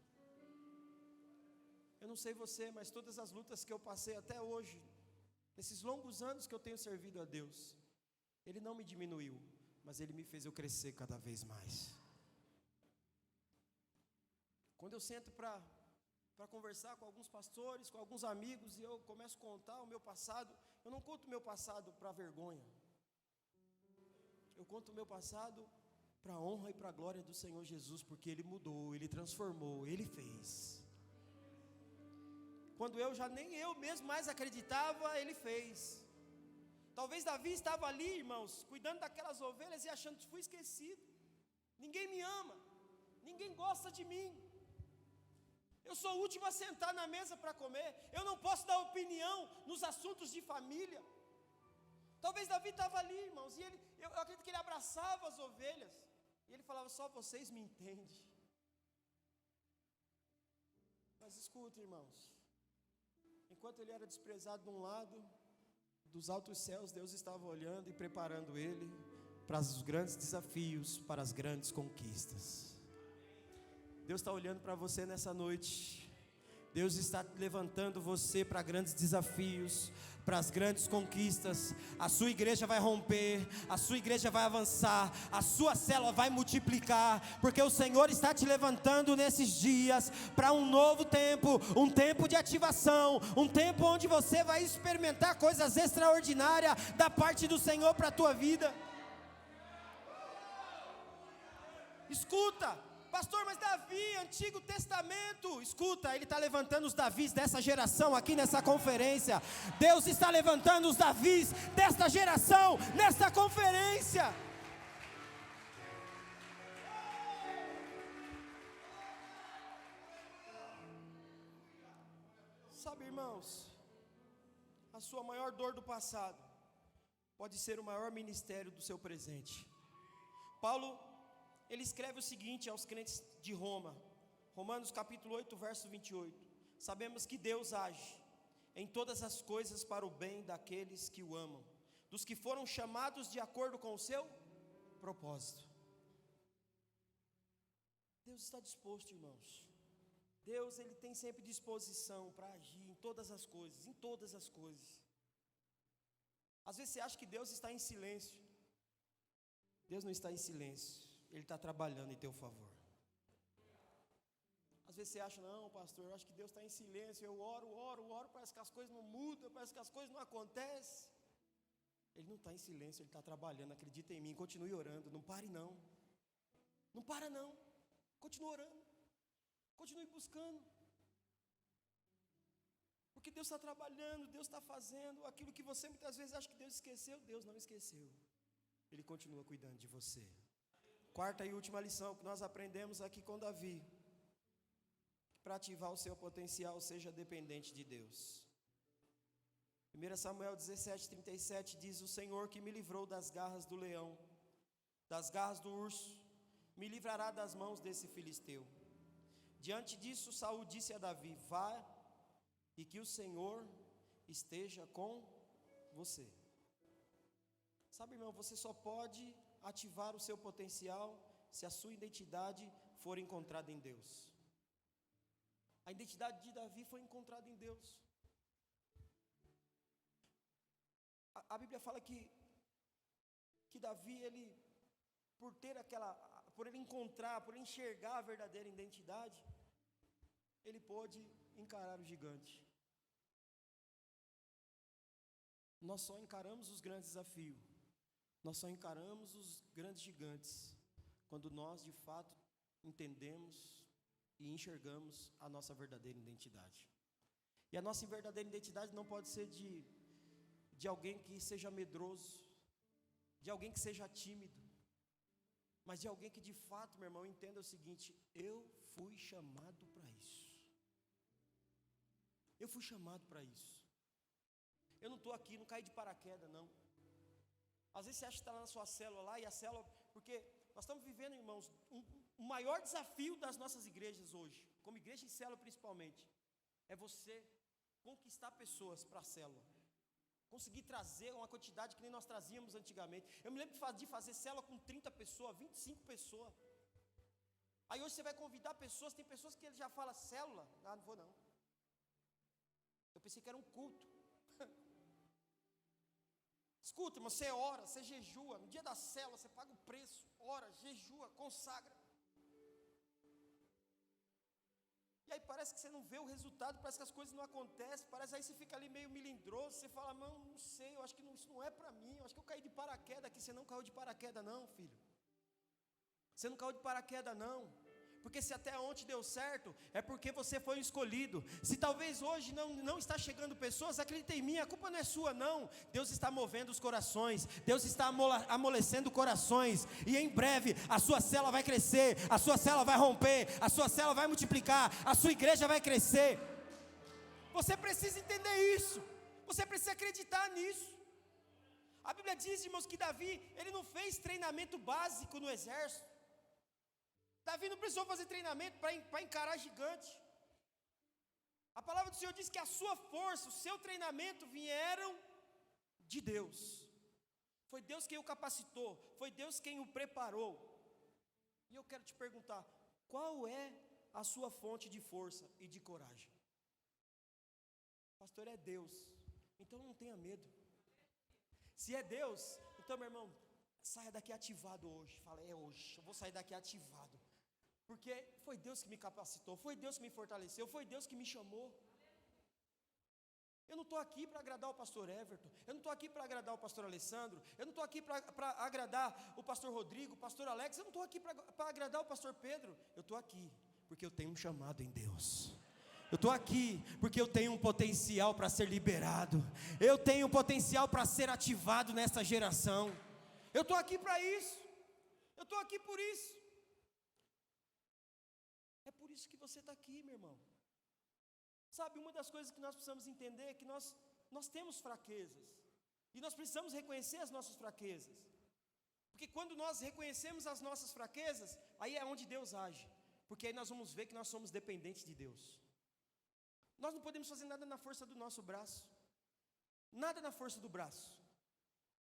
Eu não sei você, mas todas as lutas que eu passei até hoje, esses longos anos que eu tenho servido a Deus, Ele não me diminuiu, mas Ele me fez eu crescer cada vez mais. Quando eu sento para conversar com alguns pastores, com alguns amigos, e eu começo a contar o meu passado, eu não conto o meu passado para vergonha. Eu conto o meu passado para a honra e para a glória do Senhor Jesus, porque Ele mudou, Ele transformou, Ele fez. Quando nem eu mesmo mais acreditava, Ele fez. Talvez Davi estava ali, irmãos, cuidando daquelas ovelhas e achando que fui esquecido. Ninguém me ama, ninguém gosta de mim. Eu sou o último a sentar na mesa para comer. Eu não posso dar opinião nos assuntos de família. Talvez Davi estava ali, irmãos, e eu acredito que ele abraçava as ovelhas. E ele falava, só vocês me entendem. Mas escuta, irmãos, enquanto ele era desprezado de um lado, dos altos céus, Deus estava olhando e preparando ele para os grandes desafios, para as grandes conquistas. Deus está olhando para você nessa noite. Deus está levantando você para grandes desafios, para as grandes conquistas. A sua igreja vai romper, a sua igreja vai avançar, a sua célula vai multiplicar, porque o Senhor está te levantando nesses dias para um novo tempo, um tempo de ativação, um tempo onde você vai experimentar coisas extraordinárias da parte do Senhor para a tua vida. Escuta, pastor, mas Davi, Antigo Testamento, escuta, ele está levantando os Davis dessa geração aqui nessa conferência. Deus está levantando os Davis desta geração nessa conferência. Sabe, irmãos, a sua maior dor do passado pode ser o maior ministério do seu presente. Paulo, ele escreve o seguinte aos crentes de Roma, Romanos capítulo 8, verso 28. Sabemos que Deus age em todas as coisas para o bem daqueles que o amam, dos que foram chamados de acordo com o seu propósito. Deus está disposto, irmãos. Deus, ele tem sempre disposição para agir em todas as coisas, em todas as coisas. Às vezes você acha que Deus está em silêncio. Deus não está em silêncio. Ele está trabalhando em teu favor. Às vezes você acha, não, pastor, eu acho que Deus está em silêncio. Eu oro, parece que as coisas não mudam, parece que as coisas não acontecem. Ele não está em silêncio, ele está trabalhando. Acredita em mim, continue orando. Não pare não. Não para não. Continue orando. Continue buscando. Porque Deus está trabalhando, Deus está fazendo aquilo que você muitas vezes acha que Deus esqueceu. Deus não esqueceu. Ele continua cuidando de você. Quarta e última lição que nós aprendemos aqui com Davi: para ativar o seu potencial, seja dependente de Deus. 1 Samuel 17:37 diz: o Senhor que me livrou das garras do leão, das garras do urso, me livrará das mãos desse filisteu. Diante disso, Saul disse a Davi: vá, e que o Senhor esteja com você. Sabe, irmão, você só pode ativar o seu potencial se a sua identidade for encontrada em Deus. A identidade de Davi foi encontrada em Deus. A Bíblia fala que Davi, ele, por ele encontrar, por ele enxergar a verdadeira identidade, ele pôde encarar o gigante. Nós só encaramos os grandes desafios, nós só encaramos os grandes gigantes quando nós de fato entendemos e enxergamos a nossa verdadeira identidade. E a nossa verdadeira identidade não pode ser de alguém que seja medroso, de alguém que seja tímido. mas de alguém que de fato, meu irmão, entenda o seguinte: eu fui chamado para isso. Eu fui chamado para isso. Eu não estou aqui, não caí de paraquedas, não. Às vezes você acha que está lá na sua célula lá, e a célula, porque nós estamos vivendo, irmãos, o maior desafio das nossas igrejas hoje, como igreja em célula principalmente, é você conquistar pessoas para a célula. Conseguir trazer uma quantidade que nem nós trazíamos antigamente. Eu me lembro de fazer célula com 30 pessoas, 25 pessoas. Aí hoje você vai convidar pessoas, tem pessoas que ele já fala célula. Ah, não vou não. Eu pensei que era um culto. Escuta, irmão, você ora, você jejua. No dia da célula você paga o preço, ora, jejua, consagra. E aí parece que você não vê o resultado, parece que as coisas não acontecem, parece aí você fica ali meio melindroso, você fala, não sei, eu acho que isso não é para mim, eu acho que eu caí de paraquedas aqui. Você não caiu de paraquedas não, filho. Você não caiu de paraquedas não. Porque se até ontem deu certo, é porque você foi escolhido. Se talvez hoje não está chegando pessoas, acredita em mim, a culpa não é sua não. Deus está movendo os corações, Deus está amolecendo corações, e em breve a sua célula vai crescer, a sua célula vai romper, a sua célula vai multiplicar, a sua igreja vai crescer. Você precisa entender isso, você precisa acreditar nisso. A Bíblia diz, irmãos, que Davi, ele não fez treinamento básico no exército. Davi não precisou fazer treinamento para encarar gigante. A palavra do Senhor diz que a sua força, o seu treinamento vieram de Deus. Foi Deus quem o capacitou, foi Deus quem o preparou. E eu quero te perguntar, qual é a sua fonte de força e de coragem? Pastor, é Deus. Então não tenha medo. Se é Deus, então, meu irmão, saia daqui ativado hoje. Fala, é hoje, eu vou sair daqui ativado. Porque foi Deus que me capacitou, foi Deus que me fortaleceu, foi Deus que me chamou. Eu não estou aqui para agradar o pastor Everton, eu não estou aqui para agradar o pastor Alessandro, eu não estou aqui para agradar o pastor Rodrigo, o pastor Alex, eu não estou aqui para agradar o pastor Pedro. Eu estou aqui porque eu tenho um chamado em Deus. Eu estou aqui porque eu tenho um potencial para ser liberado, eu tenho um potencial para ser ativado nessa geração. Eu estou aqui para isso, eu estou aqui por isso. É por isso que você está aqui, meu irmão. Sabe, uma das coisas que nós precisamos entender é que nós temos fraquezas, e nós precisamos reconhecer as nossas fraquezas, porque quando nós reconhecemos as nossas fraquezas, aí é onde Deus age, porque aí nós vamos ver que nós somos dependentes de Deus. Nós não podemos fazer nada na força do nosso braço, nada na força do braço.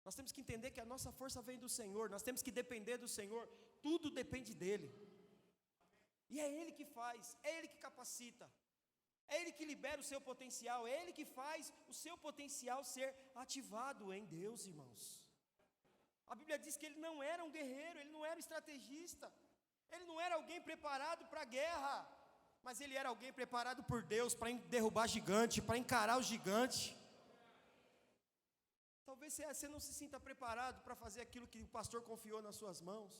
Nós temos que entender que a nossa força vem do Senhor, nós temos que depender do Senhor, tudo depende dEle. E é Ele que faz, é Ele que capacita, é Ele que libera o seu potencial, é Ele que faz o seu potencial ser ativado em Deus, irmãos. A Bíblia diz que ele não era um guerreiro, ele não era um estrategista, ele não era alguém preparado para a guerra, mas ele era alguém preparado por Deus para derrubar gigante, para encarar o gigante. Talvez você não se sinta preparado para fazer aquilo que o pastor confiou nas suas mãos.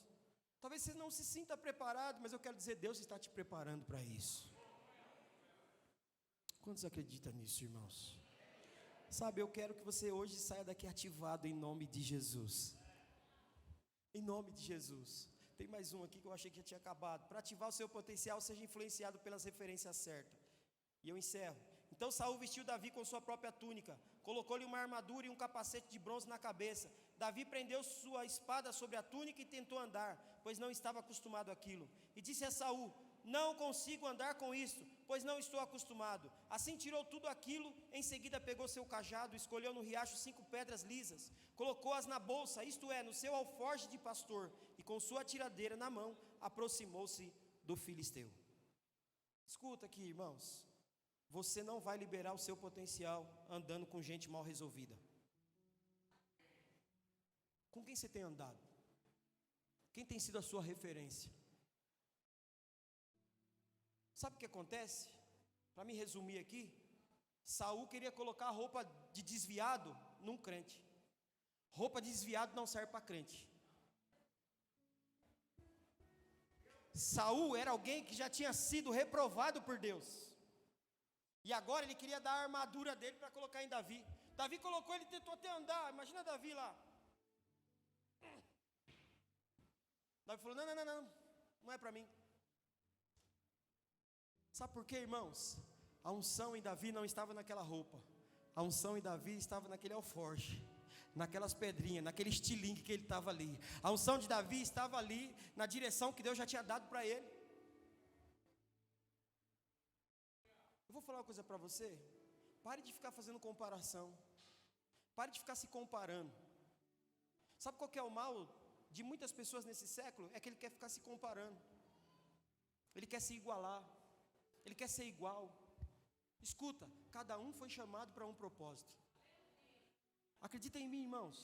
Talvez você não se sinta preparado, mas eu quero dizer, Deus está te preparando para isso. Quantos acreditam nisso, irmãos? Sabe, eu quero que você hoje saia daqui ativado em nome de Jesus. Em nome de Jesus. Tem mais um aqui que eu achei que já tinha acabado. Para ativar o seu potencial, seja influenciado pelas referências certas. E eu encerro. Então Saul vestiu Davi com sua própria túnica, colocou-lhe uma armadura e um capacete de bronze na cabeça. Davi prendeu sua espada sobre a túnica e tentou andar, pois não estava acostumado àquilo. E disse a Saul, não consigo andar com isso, pois não estou acostumado. Assim tirou tudo aquilo, em seguida pegou seu cajado, escolheu no riacho 5 pedras lisas, colocou-as na bolsa, isto é, no seu alforje de pastor, e com sua tiradeira na mão, aproximou-se do filisteu. Escuta aqui, irmãos, você não vai liberar o seu potencial andando com gente mal resolvida. Com quem você tem andado? Quem tem sido a sua referência? Sabe o que acontece? Para me resumir aqui, Saul queria colocar a roupa de desviado num crente. Roupa de desviado não serve para crente. Saul era alguém que já tinha sido reprovado por Deus. E agora ele queria dar a armadura dele para colocar em Davi. Davi colocou, ele tentou até andar. Imagina Davi lá. Davi falou, não é para mim. Sabe por quê, irmãos? A unção em Davi não estava naquela roupa. A unção em Davi estava naquele alforje, naquelas pedrinhas, naquele estilingue que ele estava ali. A unção de Davi estava ali, na direção que Deus já tinha dado para ele. Eu vou falar uma coisa para você. Pare de ficar fazendo comparação. Pare de ficar se comparando. Sabe qual que é o mal de muitas pessoas nesse século? É que ele quer ficar se comparando. Ele quer se igualar. Ele quer ser igual. Escuta, cada um foi chamado para um propósito. Acredita em mim, irmãos.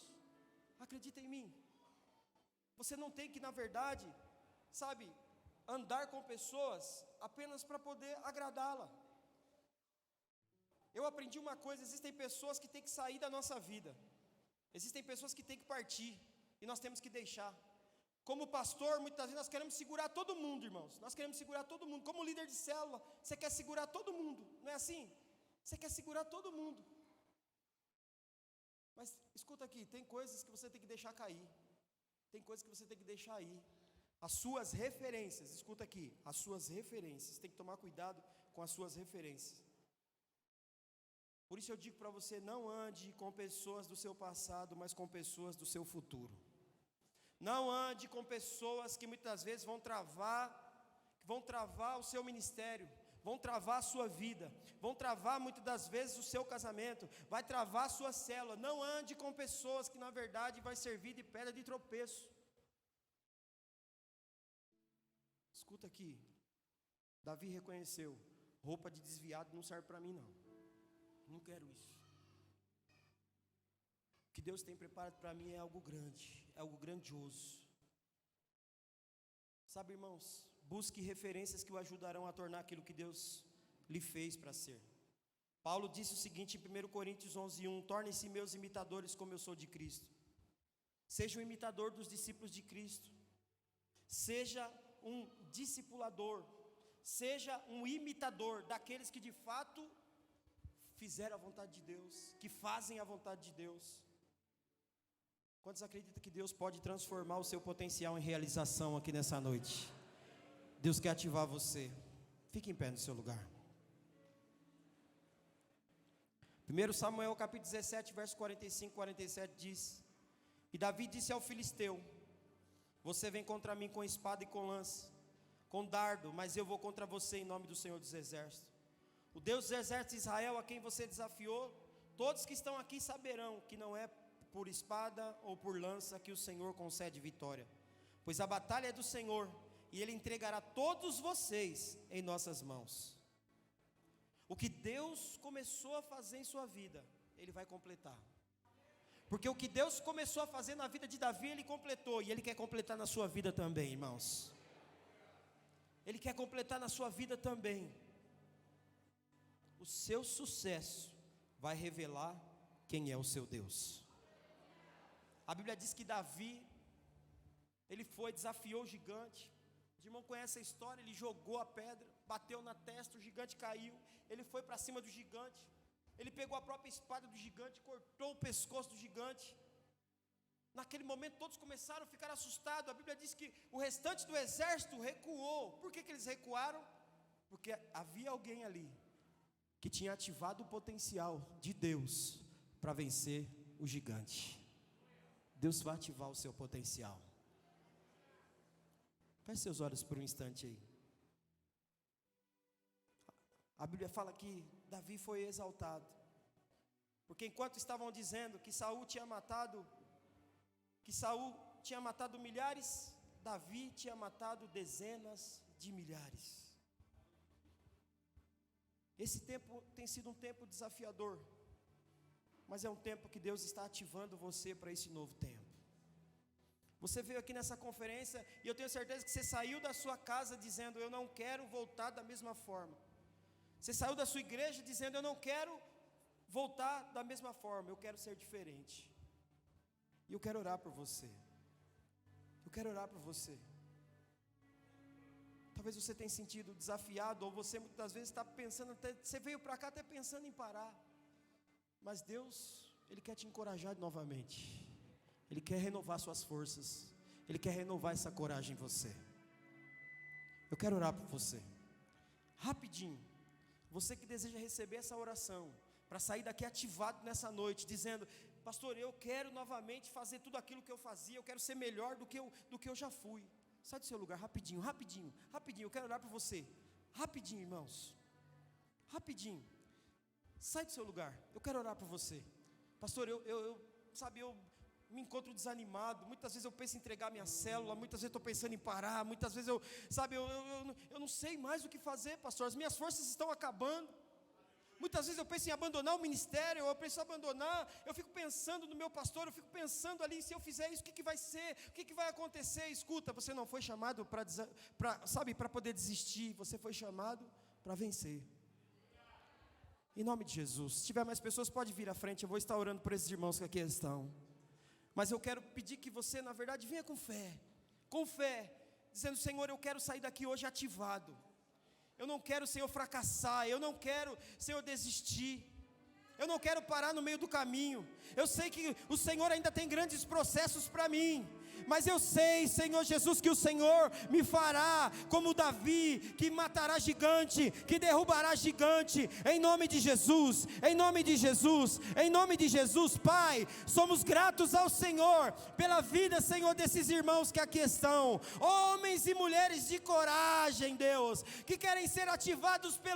Acredita em mim. Você não tem que, na verdade, sabe, andar com pessoas apenas para poder agradá-la. Eu aprendi uma coisa, existem pessoas que têm que sair da nossa vida. Existem pessoas que têm que partir. E nós temos que deixar. Como pastor, muitas vezes nós queremos segurar todo mundo, irmãos. Nós queremos segurar todo mundo. Como líder de célula, você quer segurar todo mundo. Não é assim? Você quer segurar todo mundo. Mas escuta aqui, tem coisas que você tem que deixar cair. Tem coisas que você tem que deixar ir. As suas referências, escuta aqui, as suas referências. Tem que tomar cuidado com as suas referências. Por isso eu digo para você, não ande com pessoas do seu passado, mas com pessoas do seu futuro. Não ande com pessoas que muitas vezes vão travar o seu ministério, vão travar a sua vida, vão travar muitas das vezes o seu casamento, vai travar a sua célula. Não ande com pessoas que na verdade vai servir de pedra de tropeço. Escuta aqui, Davi reconheceu, roupa de desviado não serve para mim não. Não quero isso. O que Deus tem preparado para mim é algo grande, é algo grandioso. Sabe, irmãos, busque referências que o ajudarão a tornar aquilo que Deus lhe fez para ser. Paulo disse o seguinte em 1 Coríntios 11:1: tornem-se meus imitadores como eu sou de Cristo. Seja um imitador dos discípulos de Cristo. Seja um discipulador. Seja um imitador daqueles que de fato fizeram a vontade de Deus, que fazem a vontade de Deus. Quantos acreditam que Deus pode transformar o seu potencial em realização aqui nessa noite? Deus quer ativar você. Fique em pé no seu lugar. 1 Samuel capítulo 17, verso 45 e 47 diz: e Davi disse ao filisteu: você vem contra mim com espada e com lança, com dardo, mas eu vou contra você em nome do Senhor dos Exércitos. O Deus dos exércitos de Israel, a quem você desafiou, todos que estão aqui saberão que não é por espada ou por lança que o Senhor concede vitória, pois a batalha é do Senhor, e Ele entregará todos vocês em nossas mãos. O que Deus começou a fazer em sua vida, Ele vai completar. Porque o que Deus começou a fazer na vida de Davi, Ele completou, e Ele quer completar na sua vida também, irmãos. Ele quer completar na sua vida também. O seu sucesso vai revelar quem é o seu Deus. A Bíblia diz que Davi, ele foi, desafiou o gigante. O irmão conhece a história, ele jogou a pedra, bateu na testa, o gigante caiu. Ele foi para cima do gigante. Ele pegou a própria espada do gigante, cortou o pescoço do gigante. Naquele momento todos começaram a ficar assustados. A Bíblia diz que o restante do exército recuou. Por que eles recuaram? Porque havia alguém ali que tinha ativado o potencial de Deus para vencer o gigante. Deus vai ativar o seu potencial. Feche seus olhos por um instante aí. A Bíblia fala que Davi foi exaltado, porque enquanto estavam dizendo que Saul tinha matado milhares, Davi tinha matado dezenas de milhares. Esse tempo tem sido um tempo desafiador, mas é um tempo que Deus está ativando você para esse novo tempo. Você veio aqui nessa conferência e eu tenho certeza que você saiu da sua casa dizendo: eu não quero voltar da mesma forma. Você saiu da sua igreja dizendo: eu não quero voltar da mesma forma, eu quero ser diferente. E eu quero orar por você. Eu quero orar por você. Talvez você tenha sentido desafiado, ou você muitas vezes está pensando, você veio para cá até pensando em parar. Mas Deus, Ele quer te encorajar novamente. Ele quer renovar suas forças. Ele quer renovar essa coragem em você. Eu quero orar por você, rapidinho. Você que deseja receber essa oração, para sair daqui ativado nessa noite, dizendo: pastor, eu quero novamente fazer tudo aquilo que eu fazia, eu quero ser melhor do que eu já fui. Sai do seu lugar, rapidinho, rapidinho, rapidinho, eu quero orar por você, rapidinho, irmãos, rapidinho, sai do seu lugar, eu quero orar por você. Pastor, eu me encontro desanimado, muitas vezes eu penso em entregar minha célula, muitas vezes eu estou pensando em parar, muitas vezes eu não sei mais o que fazer, pastor, as minhas forças estão acabando. Muitas vezes eu penso em abandonar o ministério, eu penso em abandonar, eu fico pensando no meu pastor, eu fico pensando ali, se eu fizer isso, o que vai ser, o que vai acontecer? Escuta, você não foi chamado para poder desistir, você foi chamado para vencer. Em nome de Jesus, se tiver mais pessoas, pode vir à frente, eu vou estar orando por esses irmãos que aqui estão. Mas eu quero pedir que você, na verdade, venha com fé, dizendo: Senhor, eu quero sair daqui hoje ativado. Eu não quero, Senhor, fracassar. Eu não quero, Senhor, desistir. Eu não quero parar no meio do caminho. Eu sei que o Senhor ainda tem grandes processos para mim, mas eu sei, Senhor Jesus, que o Senhor me fará como Davi, que matará gigante, que derrubará gigante, em nome de Jesus, em nome de Jesus, em nome de Jesus. Pai, somos gratos ao Senhor, pela vida, Senhor, desses irmãos que aqui estão, homens e mulheres de coragem, Deus, que querem ser ativados pelo